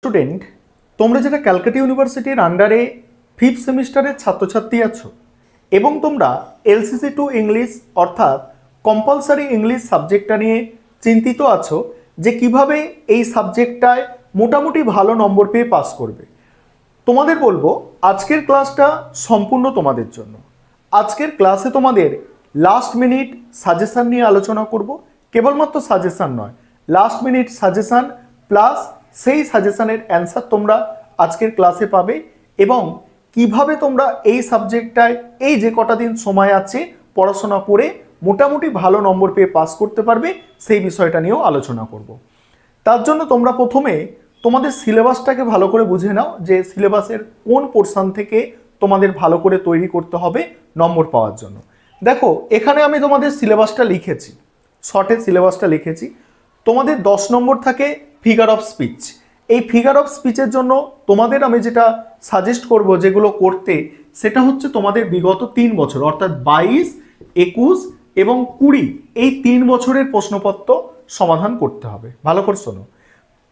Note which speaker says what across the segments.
Speaker 1: Student, তোমরা যেটা ক্যালকাটা ইউনিভার্সিটির আন্ডারে 5th সেমিস্টারের ছাত্রছাত্রী আছো এবং তোমরা এলসিসি টু ইংলিশ অর্থাৎ কম্পালসারি ইংলিশ সাবজেক্টটা নিয়ে চিন্তিত আছো যে কিভাবে এই সাবজেক্টটায় মোটামুটি ভালো নম্বর পেয়ে পাস করবে। তোমাদের বলবো আজকের ক্লাসটা সম্পূর্ণ তোমাদের জন্য। আজকের ক্লাসে তোমাদের লাস্ট মিনিট সাজেশান নিয়ে আলোচনা করব। কেবলমাত্র সাজেশান নয়, লাস্ট মিনিট সাজেশান প্লাস সেই সাজেশানের অ্যান্সার তোমরা আজকের ক্লাসে পাবে এবং কিভাবে তোমরা এই সাবজেক্টটায় এই যে কটা দিন সময় আছে পড়াশোনা করে মোটামুটি ভালো নম্বর পেয়ে পাস করতে পারবে সেই বিষয়টা নিয়েও আলোচনা করব। তার জন্য তোমরা প্রথমে তোমাদের সিলেবাসটাকে ভালো করে বুঝে নাও যে সিলেবাসের কোন পোর্শন থেকে তোমাদের ভালো করে তৈরি করতে হবে নম্বর পাওয়ার জন্য। দেখো, এখানে আমি তোমাদের সিলেবাসটা লিখেছি, শর্টে সিলেবাসটা লিখেছি। তোমাদের 10 নম্বর থাকে ফিগার অফ স্পিচ। এই ফিগার অফ স্পিচের জন্য তোমাদের আমি যেটা সাজেস্ট করব যেগুলো করতে, সেটা হচ্ছে তোমাদের বিগত 3 বছর অর্থাৎ 22, 21 এবং 20 এই 3 বছরের প্রশ্নপত্র সমাধান করতে হবে। ভালো করে শোনো,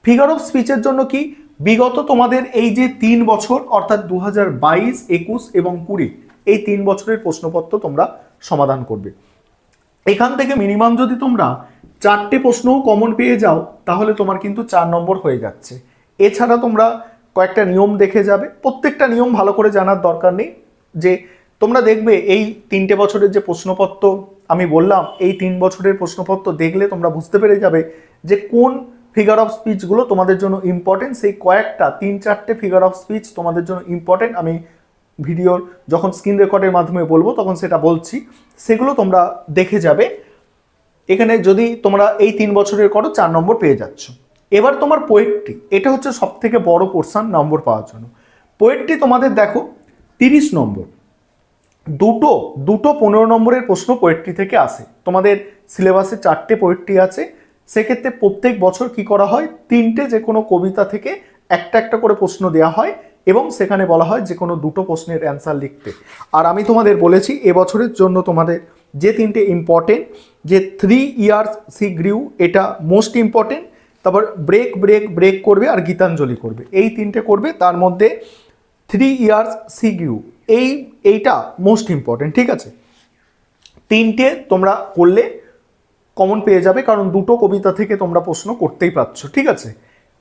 Speaker 1: ফিগার অফ স্পিচের জন্য কি বিগত তোমাদের এই যে 3 বছর অর্থাৎ 2022, 21 এবং 20 এই 3 বছরের প্রশ্নপত্র তোমরা সমাধান করবে। এখান থেকে মিনিমাম যদি তোমরা 4টে প্রশ্নও কমন পেয়ে যাও তাহলে তোমার কিন্তু 4 নম্বর হয়ে যাচ্ছে। এছাড়া তোমরা কয়েকটা নিয়ম দেখে যাবে, প্রত্যেকটা নিয়ম ভালো করে জানার দরকার নেই। যে তোমরা দেখবে এই 3টে বছরের যে প্রশ্নপত্র আমি বললাম, এই 3 বছরের প্রশ্নপত্র দেখলে তোমরা বুঝতে পেরে যাবে যে কোন ফিগার অফ স্পিচগুলো তোমাদের জন্য ইম্পর্টেন্ট। সেই কয়েকটা 3-4টে ফিগার অফ স্পিচ তোমাদের জন্য ইম্পর্টেন্ট, আমি ভিডিওর যখন স্ক্রিন রেকর্ডের মাধ্যমে বলবো তখন সেটা বলছি, সেগুলো তোমরা দেখে যাবে। এখানে যদি তোমরা এই 3 বছরের করো 4 নম্বর পেয়ে যাচ্ছ। এবার তোমার পোয়েট্রি, এটা হচ্ছে সব থেকে বড় পোর্শন নম্বর পাওয়ার জন্য। পোয়েট্রি তোমাদের দেখো 30 নম্বর, দুটো 15 নম্বরের প্রশ্ন পোয়েট্রি থেকে আসে। তোমাদের সিলেবাসে 4টে পোয়েট্রি আছে, সেক্ষেত্রে প্রত্যেক বছর কি করা হয়, 3টে যে কোনো কবিতা থেকে একটা একটা করে প্রশ্ন দেওয়া হয় এবং সেখানে বলা হয় যে কোনো 2টো প্রশ্নের অ্যান্সার লিখতে। আর আমি তোমাদের বলেছি এবছরের জন্য তোমাদের যে 3টে ইম্পর্টেন্ট, যে 3 ইয়ার্স সি গ্রিউ এটা মোস্ট ইম্পর্টেন্ট, তারপর ব্রেক ব্রেক ব্রেক করবে আর গীতাঞ্জলি করবে, এই 3টে করবে। তার মধ্যে 3 ইয়ার্স সি গ্রিউ এইটা মোস্ট ইম্পর্টেন্ট, ঠিক আছে। 3টে তোমরা করলে কমন পেয়ে যাবে, কারণ 2টো কবিতা থেকে তোমরা প্রশ্ন করতেই পারছো, ঠিক আছে।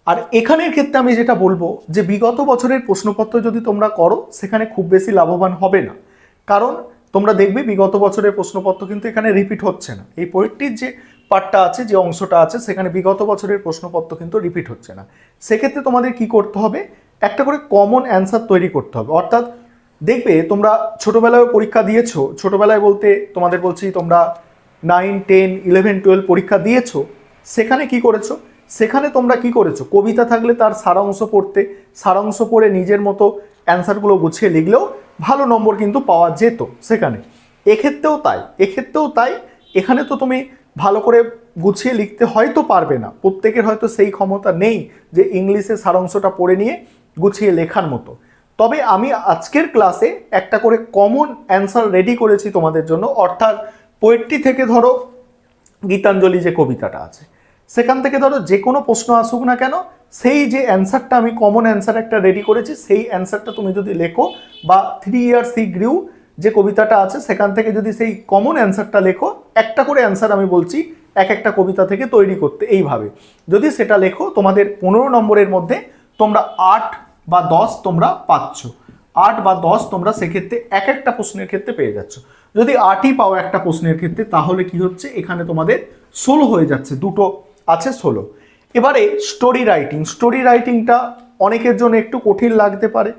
Speaker 1: আর এখানের ক্ষেত্রে আমি যেটা বলবো যে বিগত বছরের প্রশ্নপত্র যদি তোমরা করো সেখানে খুব বেশি লাভবান হবে না, কারণ তোমরা দেখবে বিগত বছরের প্রশ্নপত্র কিন্তু এখানে রিপিট হচ্ছে না। এই পোয়েট্রির যে পার্টটা আছে, যে অংশটা আছে, সেখানে বিগত বছরের প্রশ্নপত্র কিন্তু রিপিট হচ্ছে না। সেক্ষেত্রে তোমাদের কি করতে হবে, একটা করে কমন অ্যান্সার তৈরি করতে হবে। অর্থাৎ দেখবে তোমরা ছোটোবেলায় পরীক্ষা দিয়েছো, ছোটোবেলায় বলতে তোমাদের বলছি তোমরা 9, 10, 11, 12 পরীক্ষা দিয়েছো, সেখানে কি করেছো, সেখানে তোমরা কি করেছো, কবিতা থাকলে তার সারাংশ পড়তে, সারাংশ পড়ে নিজের মতো অ্যান্সারগুলো গুছিয়ে লিখলেও ভালো নম্বর কিন্তু পাওয়া যেত সেখানে। এক্ষেত্রেও তাই। এখানে তো তুমি ভালো করে গুছিয়ে লিখতে হয়তো পারবে না, প্রত্যেকের হয়তো সেই ক্ষমতা নেই যে ইংলিশে সারাংশটা পড়ে নিয়ে গুছিয়ে লেখার মতো। তবে আমি আজকের ক্লাসে একটা করে কমন অ্যান্সার রেডি করেছি তোমাদের জন্য। অর্থাৎ পোয়েট্রি থেকে ধরো গীতাঞ্জলি যে কবিতাটা আছে, সেখান থেকে ধরো যে কোনো প্রশ্ন আসুক না কেন, সেই যে অ্যান্সারটা আমি কমন অ্যান্সার একটা রেডি করেছি, সেই অ্যান্সারটা তুমি যদি লেখো, বা 3 ইয়ার্স সি গ্রিউ যে কবিতাটা আছে সেখান থেকে যদি সেই কমন অ্যান্সারটা লেখো, একটা করে অ্যান্সার আমি বলছি এক একটা কবিতা থেকে তৈরি করতে, এইভাবে যদি সেটা লেখো তোমাদের 15 নম্বরের মধ্যে তোমরা 8 বা 10 তোমরা পাচ্ছ। 8 বা 10 তোমরা সেক্ষেত্রে এক একটা প্রশ্নের ক্ষেত্রে পেয়ে যাচ্ছ। যদি 8ই পাও একটা প্রশ্নের ক্ষেত্রে, তাহলে কি হচ্ছে, এখানে তোমাদের 16 হয়ে যাচ্ছে, 2টো আছে 16। এবারে স্টোরি রাইটিংটা অনেকের জন্য একটু কঠিন লাগতে পারে,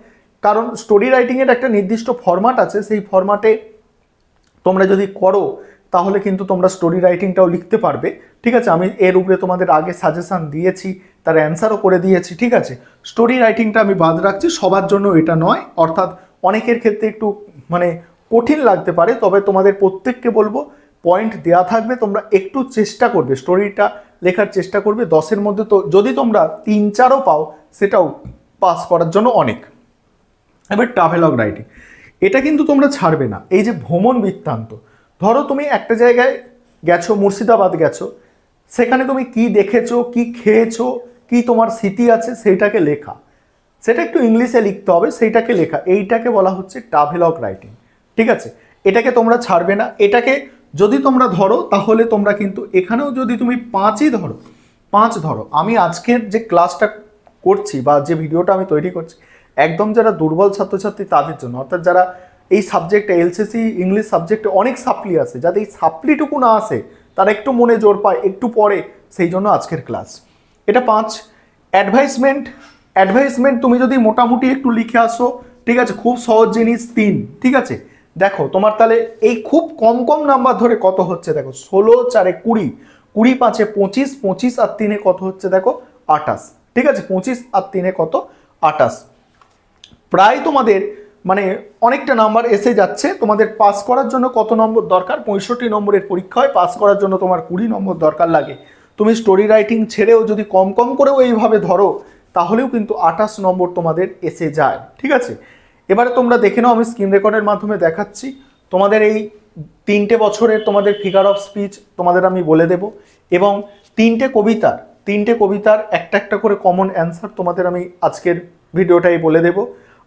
Speaker 1: কারণ স্টোরি রাইটিংয়ের একটা নির্দিষ্ট ফরম্যাট আছে, সেই ফরম্যাটে তোমরা যদি করো তাহলে কিন্তু তোমরা স্টোরি রাইটিংটাও লিখতে পারবে, ঠিক আছে। আমি এর উপরে তোমাদের আগে সাজেশান দিয়েছি, তার অ্যান্সারও করে দিয়েছি, ঠিক আছে। স্টোরি রাইটিংটা আমি বাদ রাখছি, সবার জন্য এটা নয়, অর্থাৎ অনেকের ক্ষেত্রে একটু মানে কঠিন লাগতে পারে। তবে তোমাদের প্রত্যেককে বলবো পয়েন্ট দেওয়া থাকবে, তোমরা একটু চেষ্টা করবে, স্টোরিটা লেখার চেষ্টা করবে। 10-এর মধ্যে তো যদি তোমরা 3-4ও পাও সেটাও পাস করার জন্য অনেক। এবার ট্রাভেলগ রাইটিং, এটা কিন্তু তোমরা ছাড়বে না। এই যে ভ্রমণ বৃত্তান্ত, ধরো তুমি একটা জায়গায় গেছো, মুর্শিদাবাদ গেছো, সেখানে তুমি কি দেখেছো, কি খেয়েছো, কি তোমার স্মৃতি আছে সেইটাকে লেখা, সেটা একটু ইংলিশে লিখতে হবে, সেইটাকে লেখা, এইটাকে বলা হচ্ছে ট্রাভেলগ রাইটিং। ঠিক আছে, এটাকে তোমরা ছাড়বে না। এটাকে যদি তোমরা ধরো তাহলে তোমরা কিন্তু এখানেও যদি তুমি 5ই ধরো, 5 ধরো, আমি আজকের যে ক্লাসটা করছি বা যে ভিডিওটা আমি তৈরি করছি একদম যারা দুর্বল ছাত্রছাত্রী তাদের জন্য, অর্থাৎ যারা এই সাবজেক্টে এলসিসি ইংলিশ সাবজেক্টে অনেক সাপ্লি আছে, যাদের এই সাপ্লিটুকু না আসে, তারা একটু মনে জোর পায়, একটু পড়ে, সেই জন্য আজকের ক্লাস। এটা 5। অ্যাডভাইসমেন্ট তুমি যদি মোটামুটি একটু লিখে আসো, ঠিক আছে, খুব সহজ জিনিস। 3, ঠিক আছে। দেখো তোমার তাহলে এই খুব কম কম নাম্বার ধরে কত হচ্ছে দেখো, 16 4 20, 20 5 25, 25 আর 3 কত হচ্ছে দেখো 28। ঠিক আছে, 25 আর 3 কত 28। প্রায় তোমাদের মানে অনেকটা নাম্বার এসে যাচ্ছে। তোমাদের পাস করার জন্য কত নম্বর দরকার? 65 নম্বরের পরীক্ষা হয়, পাস করার জন্য তোমার 20 নম্বর দরকার লাগে। তুমি স্টোরি রাইটিং ছেড়েও যদি কম কম করেও এইভাবে ধরো তাহলেও কিন্তু 28 নম্বর তোমাদের এসে যায়। ঠিক আছে, এবারে তোমরা দেখে নাও, আমি স্ক্রিন রেকর্ডের মাধ্যমে দেখাচ্ছি তোমাদের এই 3টে বছরের তোমাদের ফিগার অফ স্পিচ তোমাদের আমি বলে দেব, এবং 3টে কবিতার একটা একটা করে কমন অ্যান্সার তোমাদের আমি আজকের ভিডিওটাই বলে দেব।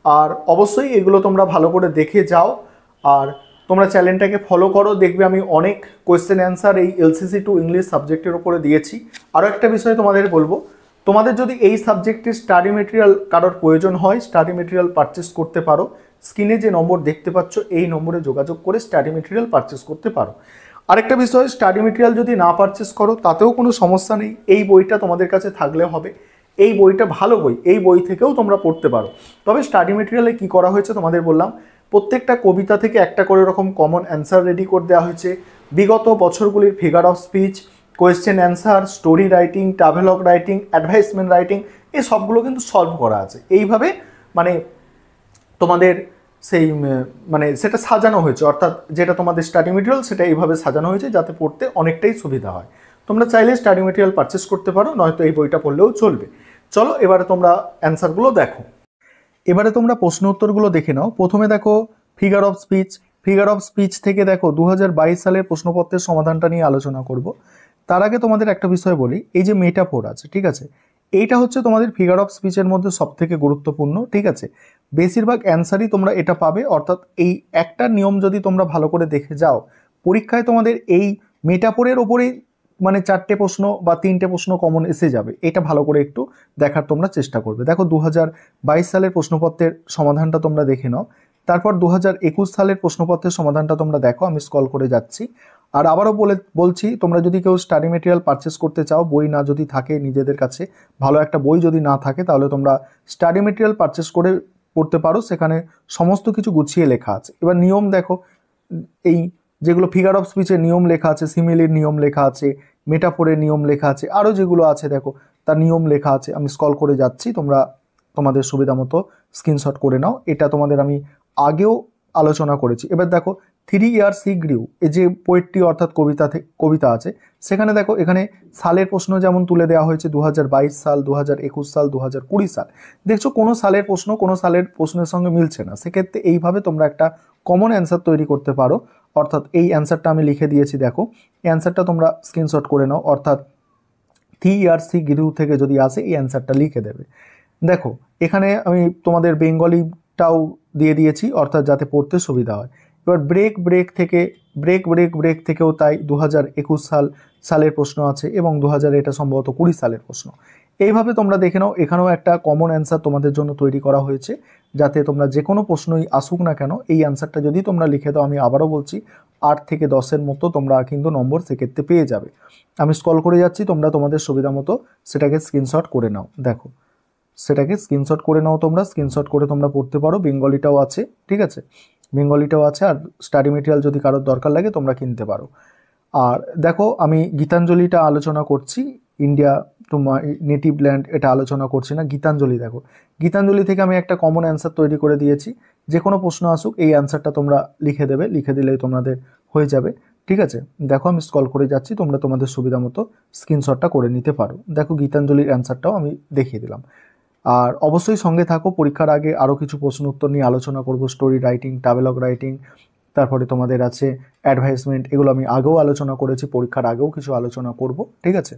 Speaker 1: আর অবশ্যই এগুলো তোমরা ভালো করে দেখে যাও, আর তোমরা চ্যানেলটাকে ফলো করো, দেখবে আমি অনেক কোয়েশ্চেন অ্যান্সার এই এলসিসি টু ইংলিশ সাবজেক্টের উপরে দিয়েছি। আরও একটা বিষয় তোমাদের বলবো, তোমাদের যদি এই সাবজেক্টের স্টাডি মেটেরিয়াল কারোর প্রয়োজন হয়, স্টাডি মেটেরিয়াল পারচেস করতে পারো। স্ক্রিনে যে নম্বর দেখতে পাচ্ছ এই নম্বরে যোগাযোগ করে স্টাডি মেটেরিয়াল পারচেস করতে পারো। আরেকটা বিষয়, স্টাডি মেটেরিয়াল যদি না পারচেস করো তাতেও কোনো সমস্যা নেই, এই বইটা তোমাদের কাছে থাকলে হবে। এই বইটা ভালো বই, এই বই থেকেও তোমরা পড়তে পারো। তবে স্টাডি মেটেরিয়ালে কি করা হয়েছে তোমাদের বললাম, প্রত্যেকটা কবিতা থেকে একটা করে এরকম কমন অ্যান্সার রেডি করে দেওয়া হয়েছে। বিগত বছরগুলির figure of speech, question answer, story writing, travelogue writing, advisement writing, এই সবগুলো কিন্তু সলভ করা আছে। এইভাবে মানে তোমাদের সেই মানে সেটা সাজানো হয়েছে, অর্থাৎ যেটা তোমাদের স্টাডি মেটেরিয়াল সেটা এইভাবে সাজানো হয়েছে যাতে পড়তে অনেকটাই সুবিধা হয়। তোমরা চাইলে স্টাডি মেটেরিয়াল পারচেস করতে পারো, নয়তো এই বইটা পড়লেও চলবে। চলো এবারে তোমরা অ্যান্সারগুলো দেখো। এবারে তোমরা প্রশ্ন উত্তরগুলো দেখে নাও। প্রথমে দেখো figure of speech. Figure of speech থেকে দেখো 2022 সালের প্রশ্নপত্রের সমাধানটা নিয়ে আলোচনা করব। তার আগে তোমাদের একটা বিষয় বলি, এই যে মেটাফোর আছে, ঠিক আছে, এইটা হচ্ছে তোমাদের ফিগার অফ স্পিচের মধ্যে সবথেকে গুরুত্বপূর্ণ। ঠিক আছে, বেশিরভাগ অ্যান্সারই তোমরা এটা পাবে, অর্থাৎ এই একটা নিয়ম যদি তোমরা ভালো করে দেখে যাও, পরীক্ষায় তোমাদের এই মেটাফোরের ওপরেই মানে 4টে প্রশ্ন বা 3টে প্রশ্ন কমন এসে যাবে। এটা ভালো করে একটু দেখার তোমরা চেষ্টা করবে। দেখো 2022 সালের প্রশ্নপত্রের সমাধানটা তোমরা দেখে নাও। তারপর 2021 সালের প্রশ্নপত্রের সমাধানটা তোমরা দেখো, আমি স্ক্রল করে যাচ্ছি। আর আবারও বলছি, তোমরা যদি কেউ স্টাডি মেটেরিয়াল পারচেস করতে চাও, বই না যদি থাকে নিজেদের কাছে, ভালো একটা বই যদি না থাকে, তাহলে তোমরা স্টাডি মেটেরিয়াল পারচেস করে পড়তে পারো, সেখানে সমস্ত কিছু গুছিয়ে লেখা আছে। এবার নিয়ম দেখো, এই যেগুলো ফিগার অফ স্পিচের নিয়ম লেখা আছে, সিমিলির নিয়ম লেখা আছে, মেটাফোরের নিয়ম লেখা আছে, আরও যেগুলো আছে দেখো তার নিয়ম লেখা আছে। আমি স্ক্রল করে যাচ্ছি, তোমরা তোমাদের সুবিধা মতো স্ক্রিনশট করে নাও। এটা তোমাদের আমি আগেও আলোচনা করেছি। এবার দেখো 3 ইয়ার্স হি গ্রিউ, এই যে পোয়েট্রি অর্থাৎ কবিতা আছে, সেখানে দেখো এখানে সালের প্রশ্ন যেমন তুলে দেওয়া হয়েছে 2022 সাল, 2021 সাল, 2020 সাল। দেখছো কোনো সালের প্রশ্নের সঙ্গে মিলছে না, সেক্ষেত্রে এইভাবে তোমরা একটা কমন অ্যান্সার তৈরি করতে পারো। অর্থাৎ এই অ্যান্সারটা আমি লিখে দিয়েছি, দেখো এই অ্যান্সারটা তোমরা স্ক্রিনশট করে নাও। অর্থাৎ 3 ইয়ার্স হি গ্রিউ থেকে যদি আসে এই অ্যান্সারটা লিখে দেবে। দেখো এখানে আমি তোমাদের বেঙ্গলিটাও দিয়ে দিয়েছি, অর্থাৎ যাতে পড়তে সুবিধা হয়। এবার ব্রেক থেকেও তাই 2021 সালের প্রশ্ন আছে, এবং 2000 এটা সম্ভবত 20 সালের প্রশ্ন। এইভাবে তোমরা দেখে নাও, এখানেও একটা কমন অ্যান্সার তোমাদের জন্য তৈরি করা হয়েছে, যাতে তোমরা যে কোনো প্রশ্নই আসুক না কেন এই অ্যান্সারটা যদি তোমরা লিখে দাও, আমি আবারও বলছি 8 থেকে 10-এর মতো তোমরা কিন্তু নম্বর সেক্ষেত্রে পেয়ে যাবে। আমি স্ক্রল করে যাচ্ছি, তোমরা তোমাদের সুবিধা মতো সেটাকে স্ক্রিনশট করে নাও। দেখো সেটাকে স্ক্রিনশট করে নাও, তোমরা স্ক্রিনশট করে তোমরা পড়তে পারো। বেঙ্গলিটাও আছে, ঠিক আছে, বেঙ্গলিটাও আছে। আর স্টাডি মেটেরিয়াল যদি কারোর দরকার লাগে তোমরা কিনতে পারো। আর দেখো আমি গীতাঞ্জলিটা আলোচনা করছি, India to my native land এটা আলোচনা করছি না, গীতাঞ্জলি। দেখো গীতাঞ্জলি থেকে আমি একটা কমন অ্যান্সার তৈরি করে দিয়েছি, যে কোনো প্রশ্ন আসুক এই অ্যান্সারটা তোমরা লিখে দেবে, লিখে দিলেই তোমাদের হয়ে যাবে। ঠিক আছে, দেখো আমি স্ক্রল করে যাচ্ছি, তোমরা তোমাদের সুবিধা মতো স্ক্রিনশটটা করে নিতে পারো। দেখো গীতাঞ্জলির অ্যান্সারটাও আমি দেখিয়ে দিলাম। আর অবশ্যই সঙ্গে থাকো, পরীক্ষার আগে আরও কিছু প্রশ্ন উত্তর নিয়ে আলোচনা করব, স্টোরি রাইটিং, ট্রাভেলগ রাইটিং, তারপরে তোমাদের আছে অ্যাডভাইসমেন্ট, এগুলো আমি আগেও আলোচনা করেছি, পরীক্ষার আগেও কিছু আলোচনা করব। ঠিক আছে।